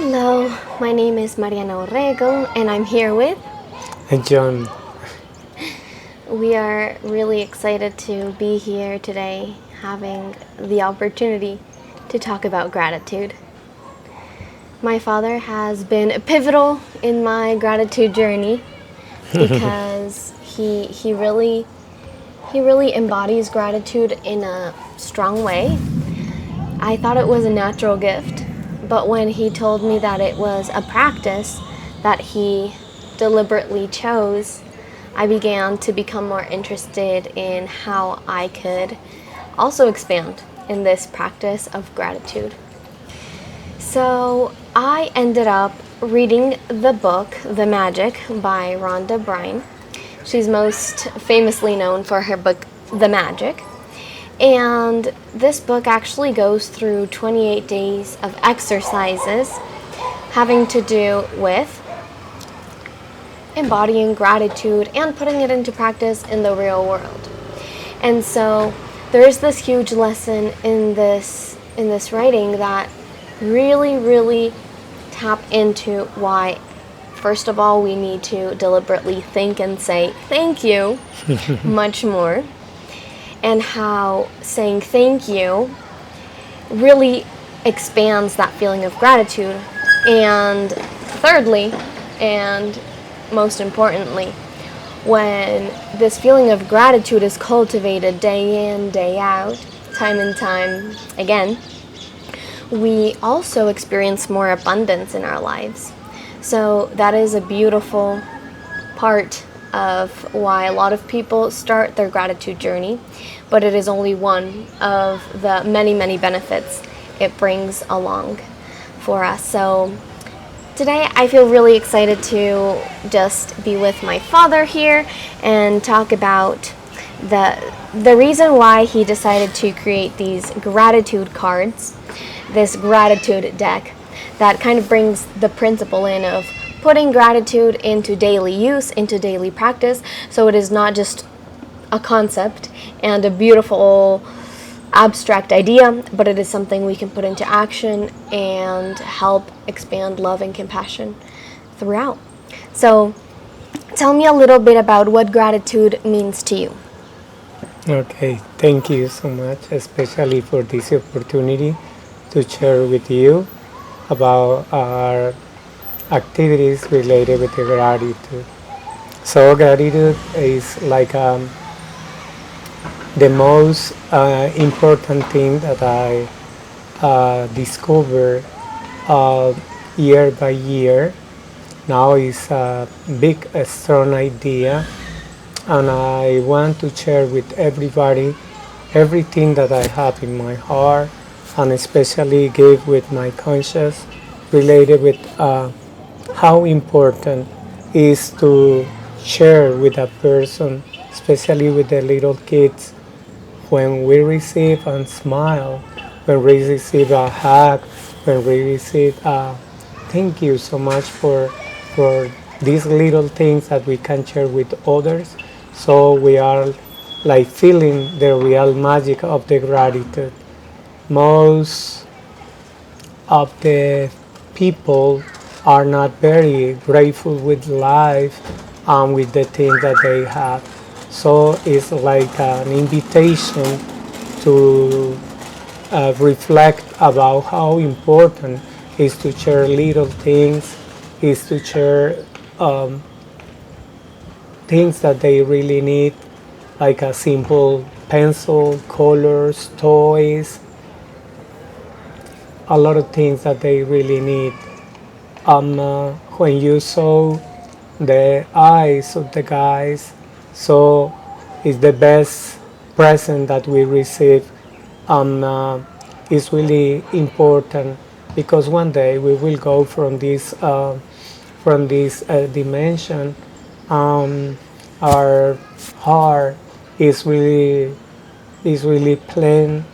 Hello, my name is Mariana Orrego and I'm here with. And John, We are really excited to be here today having the opportunity to talk about gratitude. My father has been pivotal in my gratitude journey because he really embodies gratitude in a strong way. I thought it was a natural gift, but when he told me that it was a practice that he deliberately chose, I began to become more interested in how I could also expand in this practice of gratitude. So I ended up reading the book The Magic by Rhonda Byrne. She's most famously known for her book The Magic. And this book actually goes through 28 days of exercises having to do with embodying gratitude and putting it into practice in the real world. And so there is this huge lesson in this writing that really tap into why, first of all, we need to deliberately think and say thank you much more, and how saying thank you really expands that feeling of gratitude. And thirdly, and most importantly, when this feeling of gratitude is cultivated day in, day out, time and time again, we also experience more abundance in our lives. So that is a beautiful part of why a lot of people start their gratitude journey, but it is only one of the many benefits it brings along for us. So today I feel really excited to just be with my father here and talk about the reason why he decided to create these gratitude cards, this gratitude deck that kind of brings the principle in of putting gratitude into daily use, into daily practice, so it is not just a concept and a beautiful abstract idea, but it is something we can put into action and help expand love and compassion throughout. So tell me a little bit about what gratitude means to you. okay, thank you so much, especially for this opportunity to share with you about our activities related with the gratitude. So gratitude is like the most important thing that I discover uh, year by year. Now is a big, strong idea, and I want to share with everybody everything that I have in my heart, and especially give with my conscience related with how important is to share with a person, especially with the little kids, when we receive a smile, when we receive a hug, when we receive a thank you so much for these little things that we can share with others. So we are like feeling the real magic of the gratitude. Most of the people are not very grateful with life and with the things that they have. So it's like an invitation to reflect about how important is to share little things, is to share things that they really need, like a simple pencil, colors, toys, a lot of things that they really need. When you saw the eyes of the guys, so it's the best present that we receive. It's really important because one day we will go from this dimension. Our heart is really plain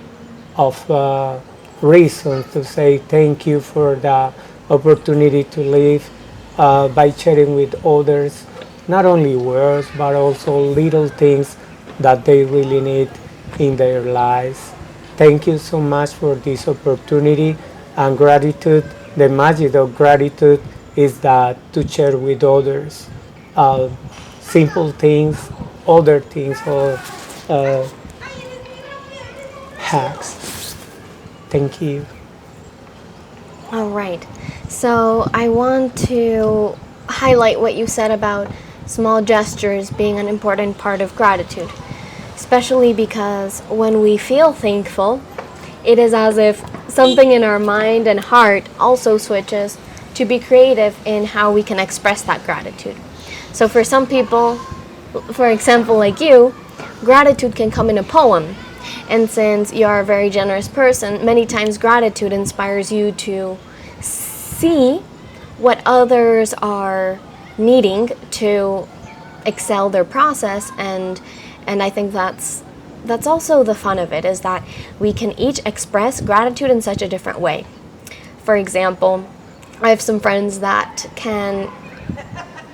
of reasons to say thank you for the opportunity to live by sharing with others, not only words but also little things that they really need in their lives. Thank you so much for this opportunity, and gratitude the magic of gratitude is that to share with others uh, simple things, other things, or uh, hacks. Thank you. All right. So I want to highlight what you said about small gestures being an important part of gratitude, especially because when we feel thankful, it is as if something in our mind and heart also switches to be creative in how we can express that gratitude. So for some people, for example, like you, gratitude can come in a poem. And since you're a very generous person, many times gratitude inspires you to see what others are needing to excel their process, and I think that's also the fun of it, is that we can each express gratitude in such a different way. For example, I have some friends that can,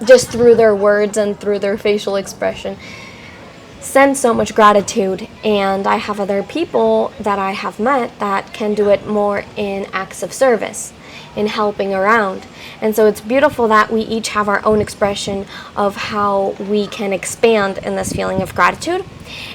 just through their words and through their facial expression, send so much gratitude, and I have other people that I have met that can do it more in acts of service, in helping around. And so it's beautiful that we each have our own expression of how we can expand in this feeling of gratitude,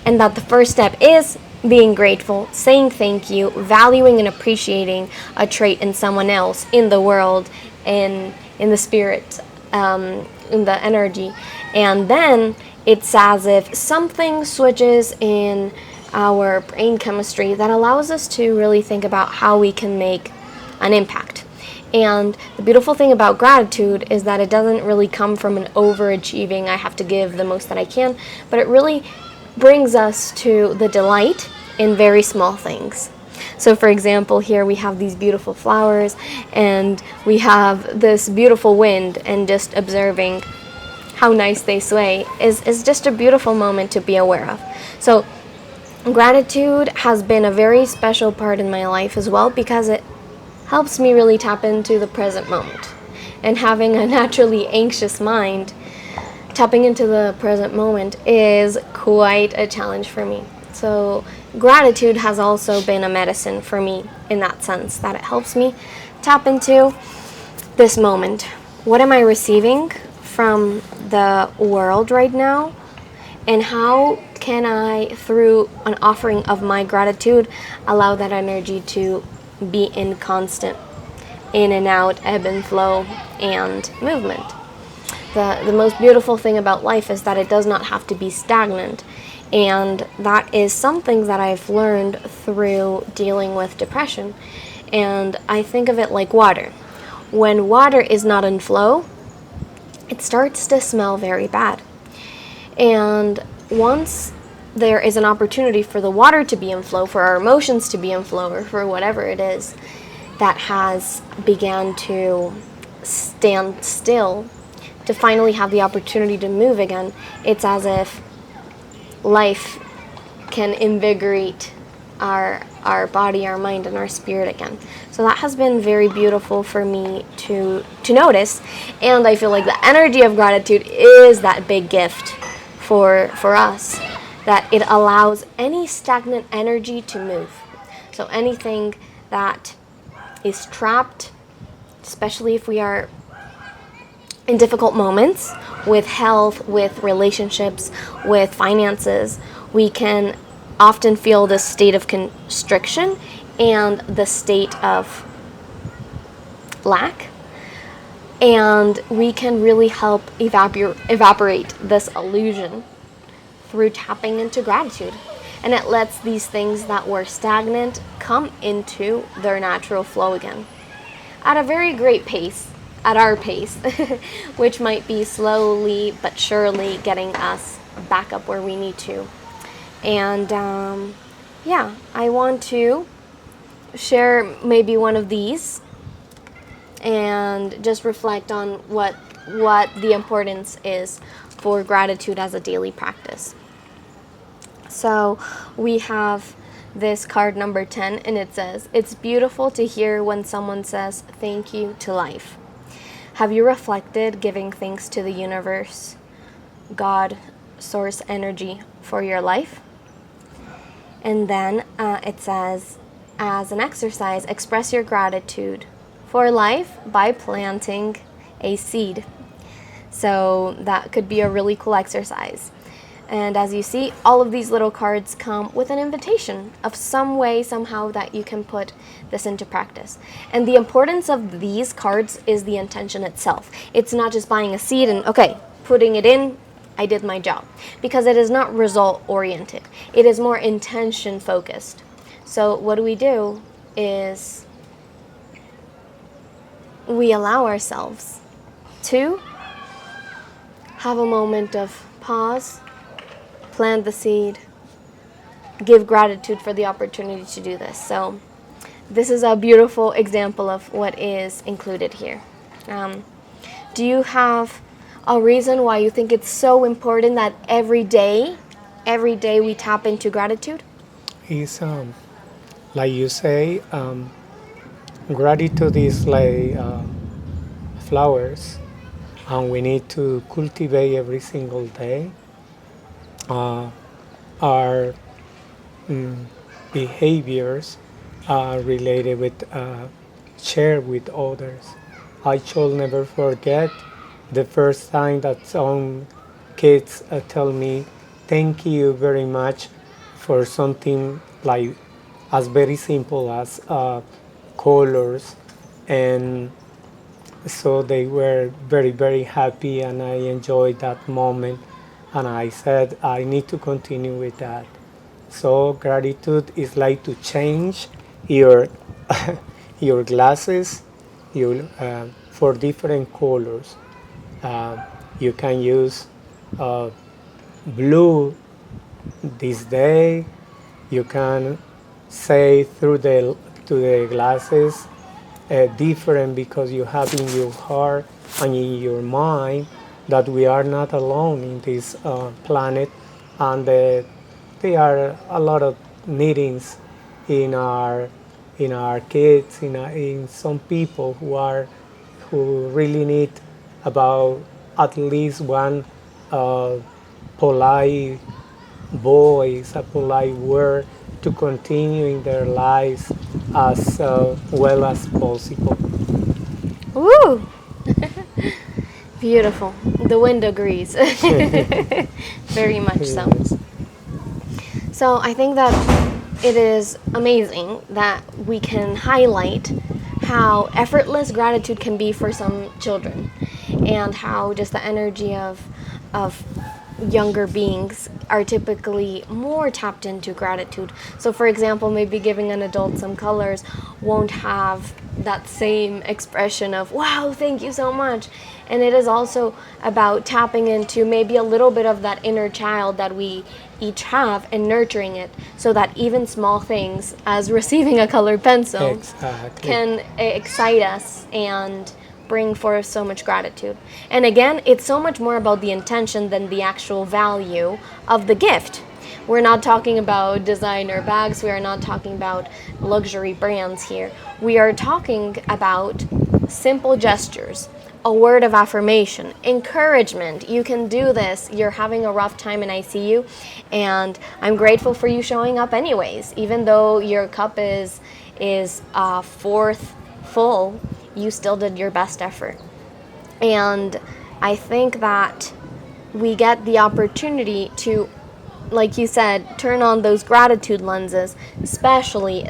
and that the first step is being grateful, saying thank you, valuing and appreciating a trait in someone else, in the world, in the spirit, in the energy. And then it's as if something switches in our brain chemistry that allows us to really think about how we can make an impact. And the beautiful thing about gratitude is that it doesn't really come from an overachieving, I have to give the most that I can, but it really brings us to the delight in very small things. So for example, here we have these beautiful flowers, and we have this beautiful wind, and just observing how nice they sway is just a beautiful moment to be aware of. So gratitude has been a very special part in my life as well, because it helps me really tap into the present moment. And having a naturally anxious mind, tapping into the present moment is quite a challenge for me. So gratitude has also been a medicine for me in that sense, that it helps me tap into this moment. What am I receiving from the world right now? And how can I, through an offering of my gratitude, allow that energy to be in constant in and out, ebb and flow, and movement? The most beautiful thing about life is that it does not have to be stagnant. And that is something that I've learned through dealing with depression. And I think of it like water. When water is not in flow, it starts to smell very bad. And once there is an opportunity for the water to be in flow, for our emotions to be in flow, or for whatever it is that has began to stand still, to finally have the opportunity to move again, it's as if life can invigorate our body, our mind, and our spirit again. So that has been very beautiful for me to notice, and I feel like the energy of gratitude is that big gift for us, that it allows any stagnant energy to move. So anything that is trapped, especially if we are in difficult moments with health, with relationships, with finances, we can often feel this state of constriction and the state of lack. And we can really help evaporate this illusion through tapping into gratitude. And it lets these things that were stagnant come into their natural flow again at a very great pace, at our pace, which might be slowly but surely getting us back up where we need to. And I want to share maybe one of these and just reflect on what the importance is for gratitude as a daily practice. So we have this card number 10, and it says, "It's beautiful to hear when someone says thank you to life. Have you reflected giving thanks to the universe, God, source energy for your life?" And then it says, as an exercise, express your gratitude for life by planting a seed. So that could be a really cool exercise. And as you see, all of these little cards come with an invitation of some way, somehow that you can put this into practice. And the importance of these cards is the intention itself. It's not just buying a seed and, okay, putting it in, I did my job. Because it is not result oriented. It is more intention focused. So what we do is we allow ourselves to have a moment of pause, plant the seed, give gratitude for the opportunity to do this. So this is a beautiful example of what is included here. Do you have a reason why you think it's so important that every day we tap into gratitude? Is like you say, gratitude is like flowers, and we need to cultivate every single day. Our behaviors are related with share with others. I shall never forget the first time that some kids tell me thank you very much for something like as very simple as colors, and so they were very, very happy, and I enjoyed that moment, and I said I need to continue with that. So gratitude is like to change your your glasses for different colors. You can use blue this day. You can say through the to the glasses different, because you have in your heart and in your mind that we are not alone in this planet, and there are a lot of needings in our kids, in some people who really need about at least one polite voice, a polite word to continue in their lives as well as possible. Woo! Beautiful. The wind agrees. Very much so. Yes. So I think that it is amazing that we can highlight how effortless gratitude can be for some children, and how just the energy of younger beings are typically more tapped into gratitude. So for example, maybe giving an adult some colors won't have that same expression of wow, thank you so much. And it is also about tapping into maybe a little bit of that inner child that we each have and nurturing it, so that even small things as receiving a colored pencil Exactly. can excite us and bring forth so much gratitude. And again, it's so much more about the intention than the actual value of the gift. We're not talking about designer bags, we are not talking about luxury brands here. We are talking about simple gestures, a word of affirmation, encouragement. You can do this. You're having a rough time and I see you, and I'm grateful for you showing up anyways. Even though your cup is fourth full, you still did your best effort. And I think that we get the opportunity to, like you said, turn on those gratitude lenses, especially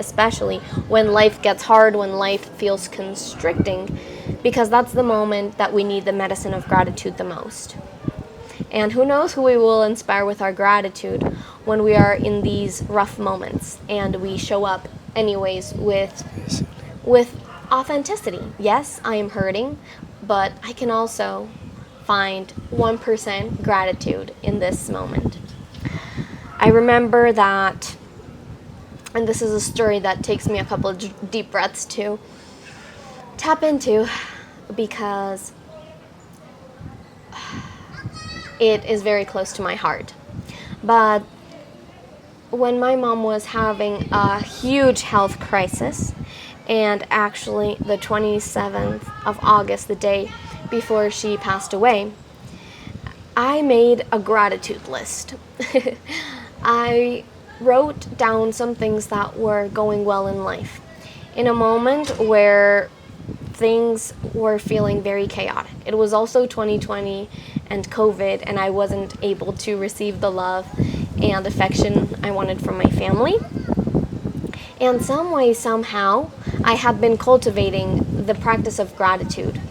when life gets hard, when life feels constricting, because that's the moment that we need the medicine of gratitude the most. And who knows who we will inspire with our gratitude when we are in these rough moments and we show up anyways with authenticity. Yes, I am hurting, but I can also find 1% gratitude in this moment. I remember that, and this is a story that takes me a couple of deep breaths to tap into, because it is very close to my heart. But when my mom was having a huge health crisis, and actually the 27th of August, the day before she passed away, I made a gratitude list. I wrote down some things that were going well in life. In a moment where things were feeling very chaotic. It was also 2020 and COVID, and I wasn't able to receive the love and affection I wanted from my family. And some way, somehow, I have been cultivating the practice of gratitude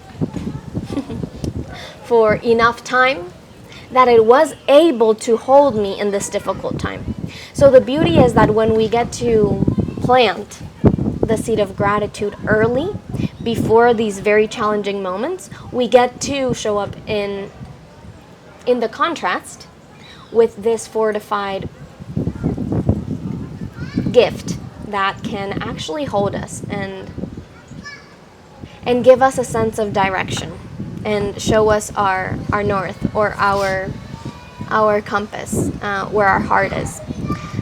for enough time that it was able to hold me in this difficult time. So the beauty is that when we get to plant the seed of gratitude early, before these very challenging moments, we get to show up in the contrast with this fortified gift that can actually hold us and give us a sense of direction and show us our north, or our compass, where our heart is.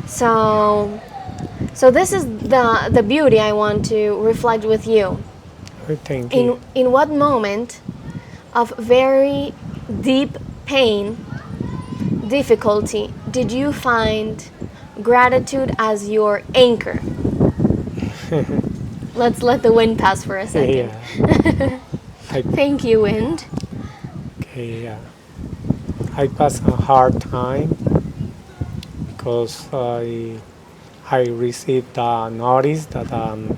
So this is the beauty I want to reflect with you. Thank you. In what moment of very deep pain, difficulty, did you find gratitude as your anchor? Let's let the wind pass for a second. Yeah. Thank you, wind. Okay, yeah. I passed a hard time because I received a notice that I'm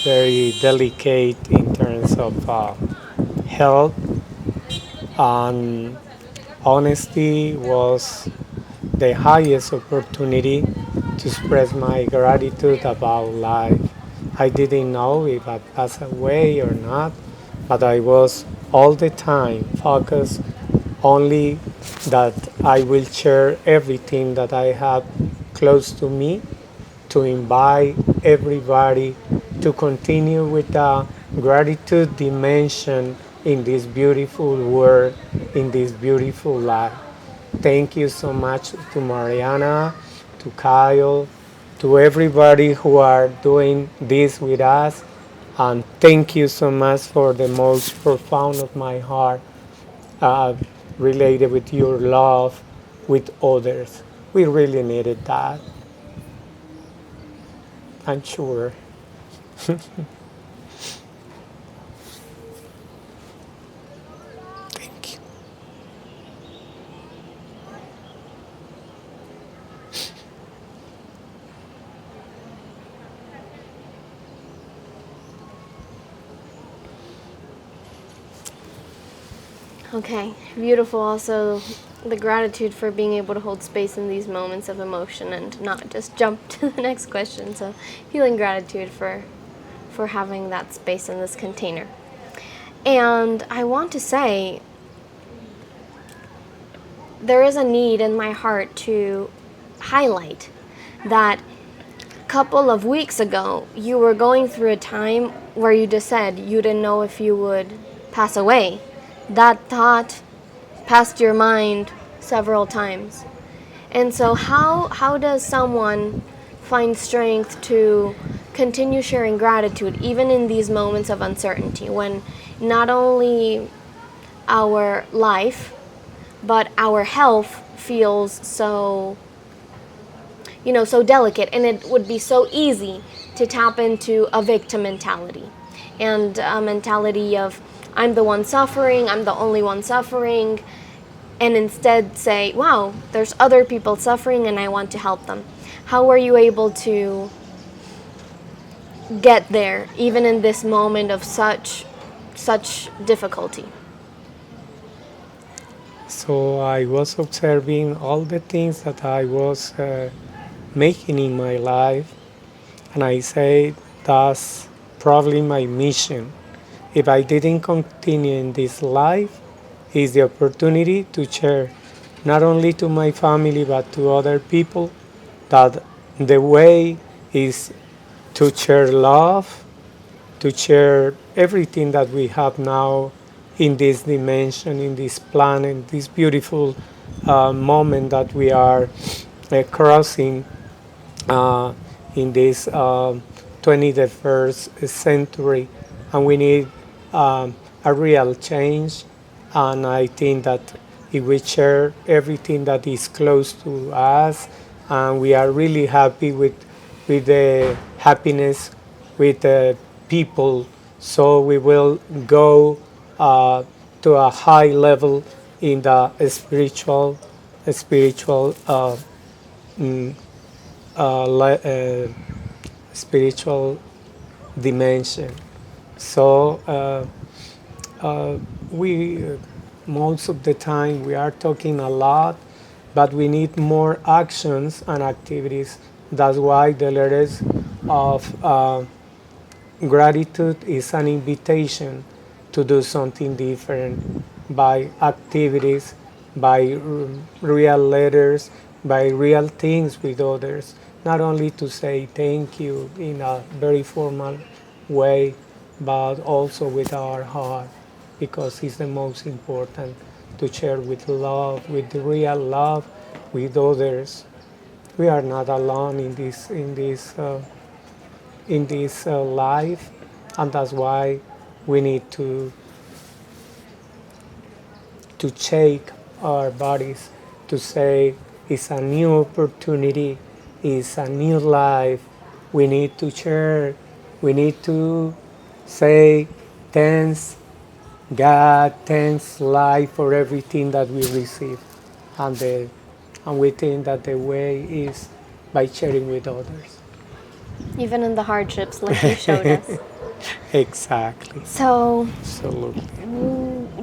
very delicate in terms of health, and honesty was the highest opportunity to express my gratitude about life. I didn't know if I passed away or not, but I was all the time focused only that I will share everything that I have close to me, to invite everybody to continue with the gratitude dimension in this beautiful world, in this beautiful life. Thank you so much to Mariana, to Kyle, to everybody who are doing this with us. And thank you so much for the most profound of my heart, uh, related with your love with others. We really needed that, I'm sure. Thank you. Okay, beautiful. Also, the gratitude for being able to hold space in these moments of emotion and not just jump to the next question. So, feeling gratitude for having that space in this container. And I want to say there is a need in my heart to highlight that a couple of weeks ago you were going through a time where you just said you didn't know if you would pass away. That thought passed your mind several times. And so how does someone find strength to continue sharing gratitude even in these moments of uncertainty, when not only our life but our health feels so so delicate, and it would be so easy to tap into a victim mentality and a mentality of I'm the one suffering, I'm the only one suffering, and instead say, wow, there's other people suffering and I want to help them. How were you able to get there even in this moment of such difficulty? So I was observing all the things that I was making in my life, and I said, that's probably my mission. If I didn't continue in this life, is the opportunity to share not only to my family but to other people that the way is to share love, to share everything that we have now in this dimension, in this planet, this beautiful moment that we are crossing in this 21st century, and we need a real change. And I think that if we share everything that is close to us, and we are really happy with the happiness with the people So we will go to a high level in the spiritual mm, spiritual dimension. So we most of the time we are talking a lot, but we need more actions and activities. That's why the letters of gratitude is an invitation to do something different by activities, by real letters, by real things with others. Not only to say thank you in a very formal way, but also with our heart, because it's the most important to share with love, with real love, with others. We are not alone in this life, and that's why we need to shake our bodies to say it's a new opportunity, it's a new life. We need to share. We need to say thanks God, thanks life for everything that we receive, and we think that the way is by sharing with others. Even in the hardships, like you showed us. Exactly. So, Absolutely.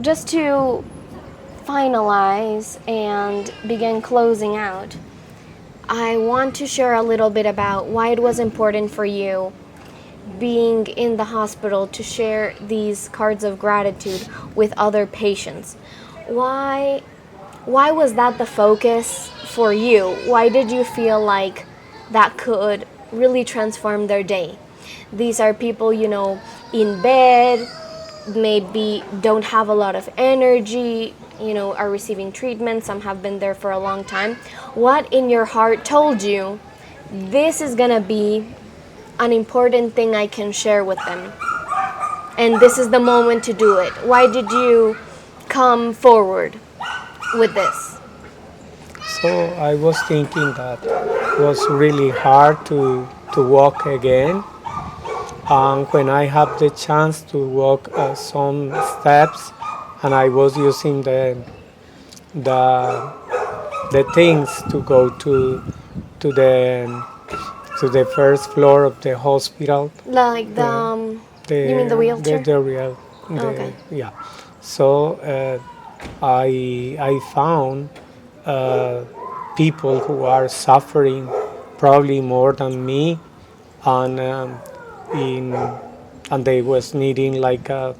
just to finalize and begin closing out, I want to share a little bit about why it was important for you being in the hospital to share these cards of gratitude with other patients. Why why was that the focus for you? Why did you feel like that could really transform their day? These are people, in bed, maybe don't have a lot of energy, are receiving treatment. Some have been there for a long time. What in your heart told you this is going to be an important thing I can share with them? And this is the moment to do it. Why did you come forward with this? So I was thinking that it was really hard to walk again. And when I had the chance to walk some steps, and I was using the the things to go to the to the first floor of the hospital. Like The you mean the wheelchair? the real Okay. yeah. So I found uh, people who are suffering probably more than me, and in and they was needing like a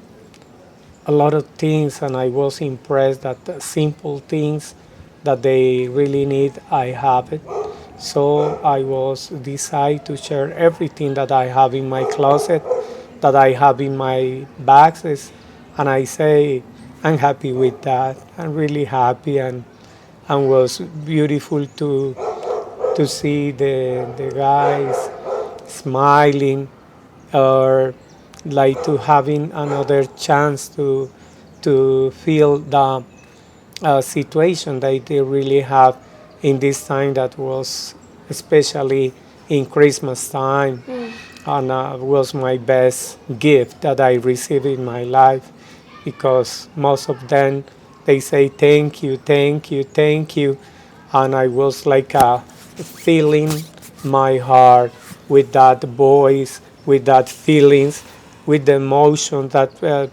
lot of things, and I was impressed that the simple things that they really need, I have it. So I was decide to share everything that I have in my closet, that I have in my bags, and I say I'm happy with that. I'm really happy, and was beautiful to see the guys smiling, or like to having another chance to feel the situation that they really have in this time that was especially in Christmas time, and was my best gift that I received in my life, because most of them they say thank you, thank you, thank you, and I was like filling my heart with that voice, with that feelings, with the emotion that.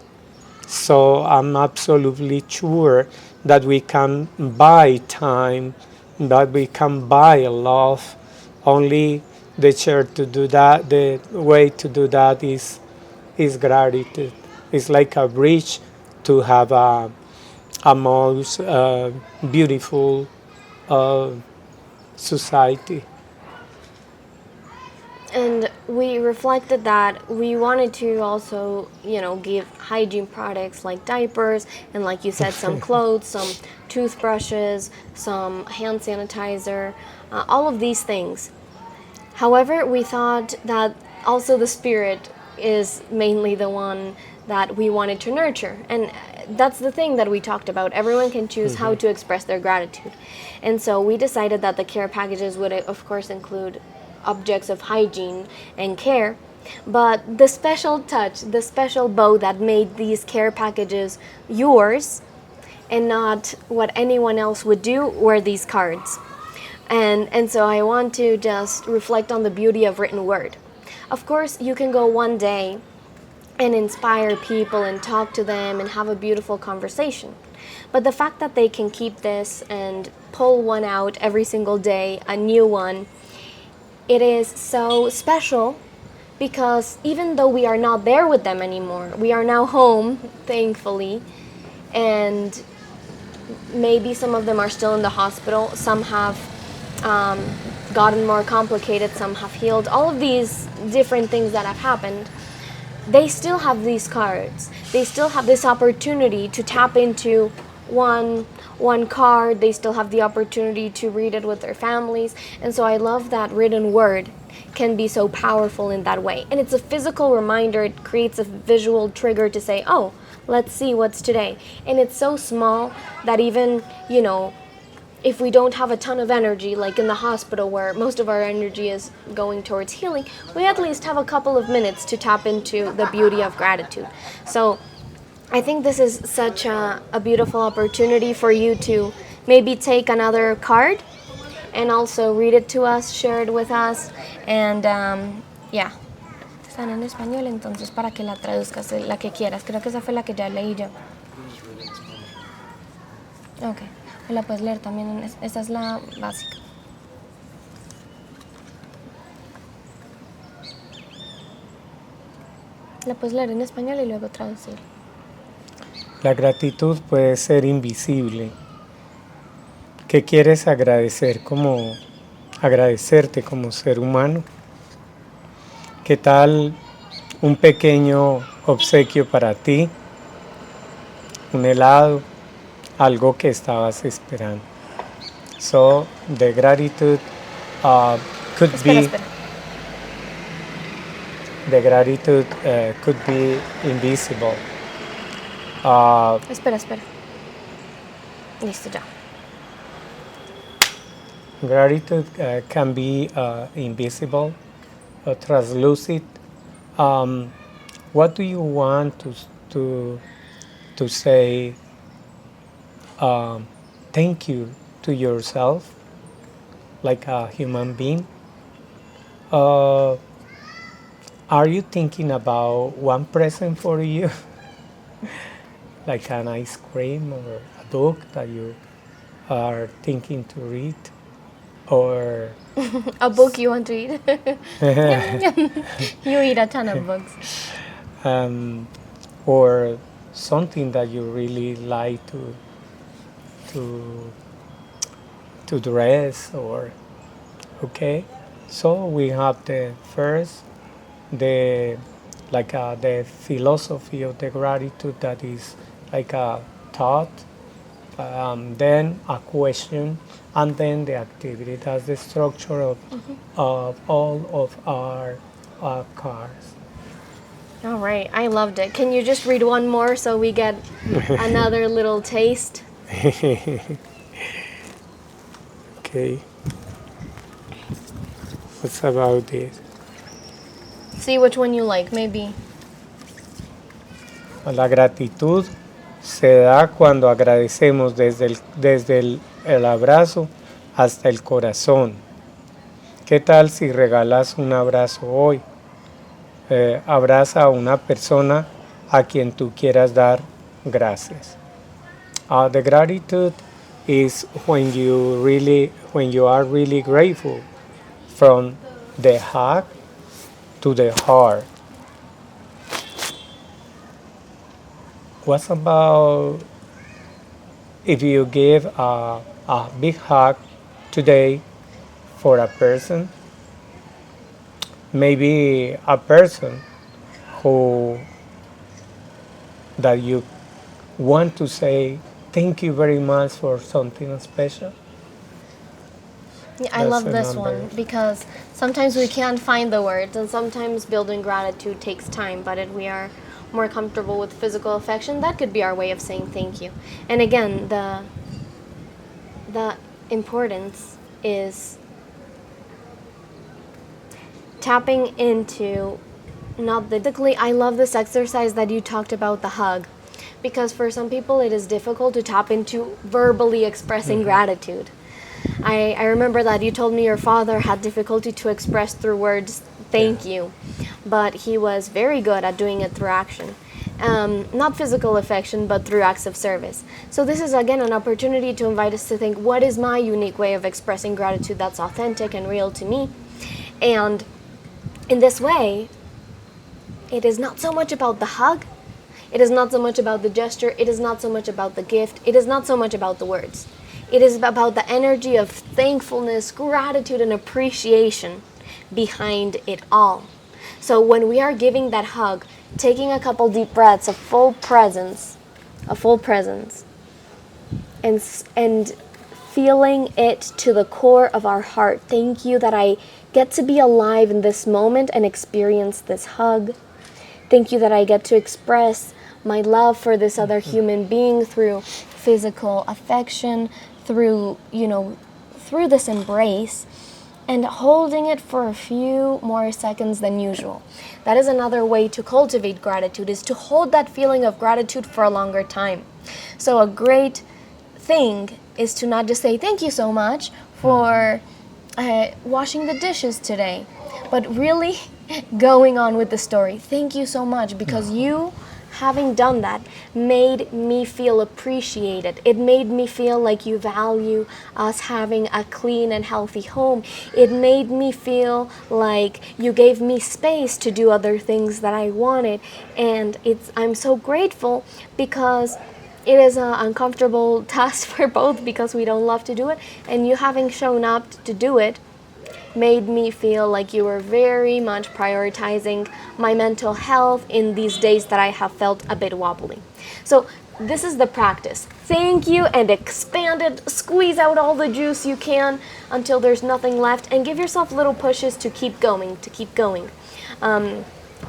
So I'm absolutely sure that we can buy time, that we can buy love. Only the chair to do that, the way to do that is gratitude. It's like a bridge to have a most beautiful uh, society. And we reflected that we wanted to also, give hygiene products like diapers and, like you said, some clothes, some toothbrushes, some hand sanitizer, all of these things. However, we thought that also the spirit is mainly the one that we wanted to nurture. And that's the thing that we talked about. Everyone can choose how to express their gratitude. And so we decided that the care packages would, of course, include objects of hygiene and care. But the special touch, the special bow that made these care packages yours and not what anyone else would do were these cards. And so I want to just reflect on the beauty of written word. Of course, you can go one day and inspire people and talk to them and have a beautiful conversation. But the fact that they can keep this and pull one out every single day, a new one, it is so special because even though we are not there with them anymore, we are now home, thankfully, and maybe some of them are still in the hospital, some have gotten more complicated, some have healed, all of these different things that have happened, they still have these cards. They still have this opportunity to tap into one card. They still have the opportunity to read it with their families. And so I love that written word can be so powerful in that way. And it's a physical reminder. It creates a visual trigger to say, oh, let's see what's today. And it's so small that even, if we don't have a ton of energy, like in the hospital where most of our energy is going towards healing, we at least have a couple of minutes to tap into the beauty of gratitude. So I think this is such a beautiful opportunity for you to maybe take another card and also read it to us, share it with us, and yeah. Están en español, entonces para que la traduzcas, la que quieras. Creo que esa fue la que ya leí yo. Ok. O la puedes leer también, esa es la básica. La puedes leer en español y luego traducir. La gratitud puede ser invisible. ¿Qué quieres agradecerte como ser humano? ¿Qué tal un pequeño obsequio para ti? Un helado, algo que estabas esperando. So the gratitude could be the gratitude could be invisible. Espera. Listo ya. Gratitude can be invisible, translucent. What do you want to say? Thank you to yourself, like a human being. Are you thinking about one present for you, like an ice cream or a book that you are thinking to read, or A book you want to eat? You eat a ton of books. or something that you really like to dress, or okay. So we have the first, the philosophy of the gratitude, that is like a thought, then a question, and then the activity. That's the structure of all of our cards. All right, I loved it. Can you just read one more so we get another little taste? Okay. What's about this? See which one you like, maybe. La gratitud se da cuando agradecemos desde el abrazo hasta el corazón. ¿Qué tal si regalas un abrazo hoy? Abraza a una persona a quien tú quieras dar gracias. The gratitude is when you are really grateful, from the heart to the heart. What about if you give a big hug today for a person? Maybe a person that you want to say thank you very much for something special. Yeah, I love this one because sometimes we can't find the words, and sometimes building gratitude takes time, but if we are more comfortable with physical affection, that could be our way of saying thank you. And again, the importance is tapping into not the physically. I love this exercise that you talked about, the hug, because for some people it is difficult to tap into verbally expressing gratitude. I remember that you told me your father had difficulty to express through words thank you, but he was very good at doing it through action. Not physical affection, but through acts of service. So this is again an opportunity to invite us to think, what is my unique way of expressing gratitude that's authentic and real to me? And in this way, it is not so much about the hug, it is not so much about the gesture, it is not so much about the gift, it is not so much about the words. It is about the energy of thankfulness, gratitude, and appreciation behind it all. So when we are giving that hug, taking a couple deep breaths of full presence, and feeling it to the core of our heart. Thank you that I get to be alive in this moment and experience this hug. Thank you that I get to express my love for this other human being through physical affection, through this embrace, and holding it for a few more seconds than usual. That is another way to cultivate gratitude, is to hold that feeling of gratitude for a longer time. So a great thing is to not just say thank you so much for washing the dishes today, but really going on with the story. Thank you so much, because you having done that made me feel appreciated. It made me feel like you value us having a clean and healthy home. It made me feel like you gave me space to do other things that I wanted. And I'm so grateful, because it is an uncomfortable task for both, because we don't love to do it. And you having shown up to do it made me feel like you were very much prioritizing my mental health in these days that I have felt a bit wobbly. So this is the practice. Thank you, and expand it. Squeeze out all the juice you can until there's nothing left, and give yourself little pushes to keep going,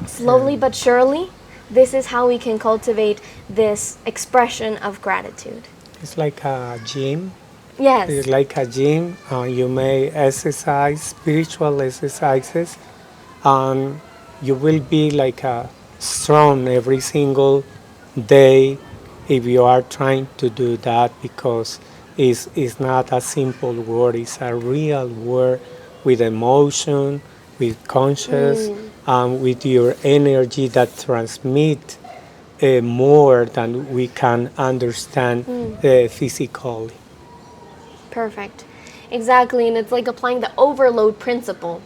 slowly but surely. This is how we can cultivate this expression of gratitude. It's like a gym. Yes. It's like a gym. You may exercise, spiritual exercises, and you will be like strong every single day if you are trying to do that, because it's not a simple word. It's a real word with emotion, with conscious, with your energy that transmit more than we can understand physically. Perfect. Exactly, and it's like applying the overload principle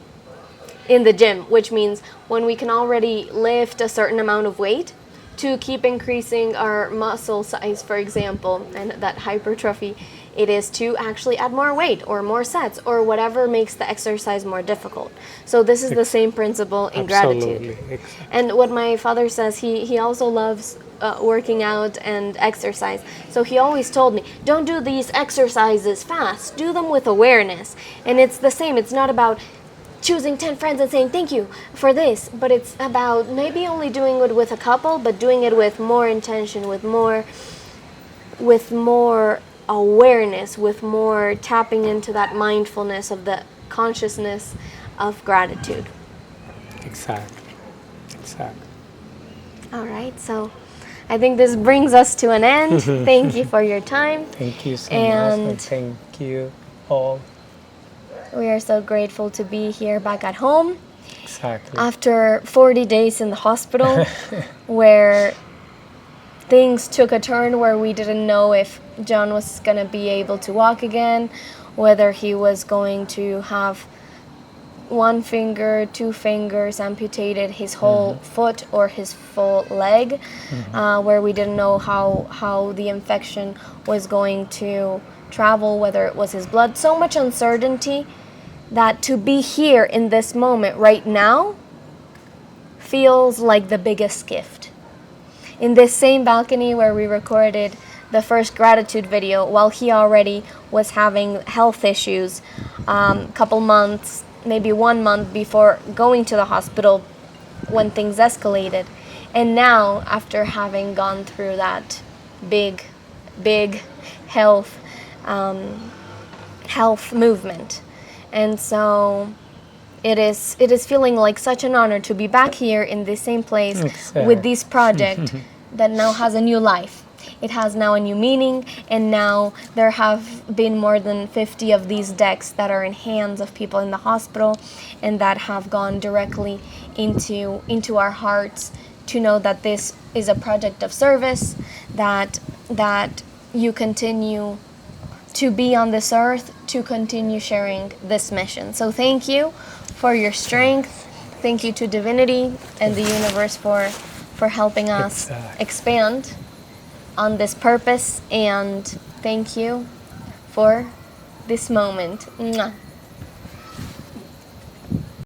in the gym, which means when we can already lift a certain amount of weight, to keep increasing our muscle size, for example, and that hypertrophy, it is to actually add more weight or more sets or whatever makes the exercise more difficult. So this is the same principle in gratitude. Exactly. And what my father says, he also loves working out and exercise. So he always told me, don't do these exercises fast, do them with awareness. And it's the same. It's not about choosing 10 friends and saying thank you for this, but it's about maybe only doing it with a couple, but doing it with more intention, with more awareness, with more tapping into that mindfulness of the consciousness of gratitude. Exactly. All right, so I think this brings us to an end. Thank you for your time. Thank you so much, and thank you all. We are so grateful to be here back at home. Exactly. After 40 days in the hospital, where things took a turn, where we didn't know if John was going to be able to walk again, whether he was going to have one finger, two fingers amputated, his whole foot or his full leg, where we didn't know how the infection was going to travel, whether it was his blood. So much uncertainty, that to be here in this moment right now feels like the biggest gift. In this same balcony where we recorded the first gratitude video, while he already was having health issues, couple months, maybe 1 month before going to the hospital when things escalated. And now, after having gone through that big health movement. And so it is feeling like such an honor to be back here in the same place Exactly. with this project that now has a new life. It has now a new meaning, and now there have been more than 50 of these decks that are in hands of people in the hospital, and that have gone directly into our hearts, to know that this is a project of service, that you continue to be on this earth, to continue sharing this mission. So thank you for your strength. Thank you to divinity and the universe for helping us Exactly. expand on this purpose, and thank you for this moment. Mwah.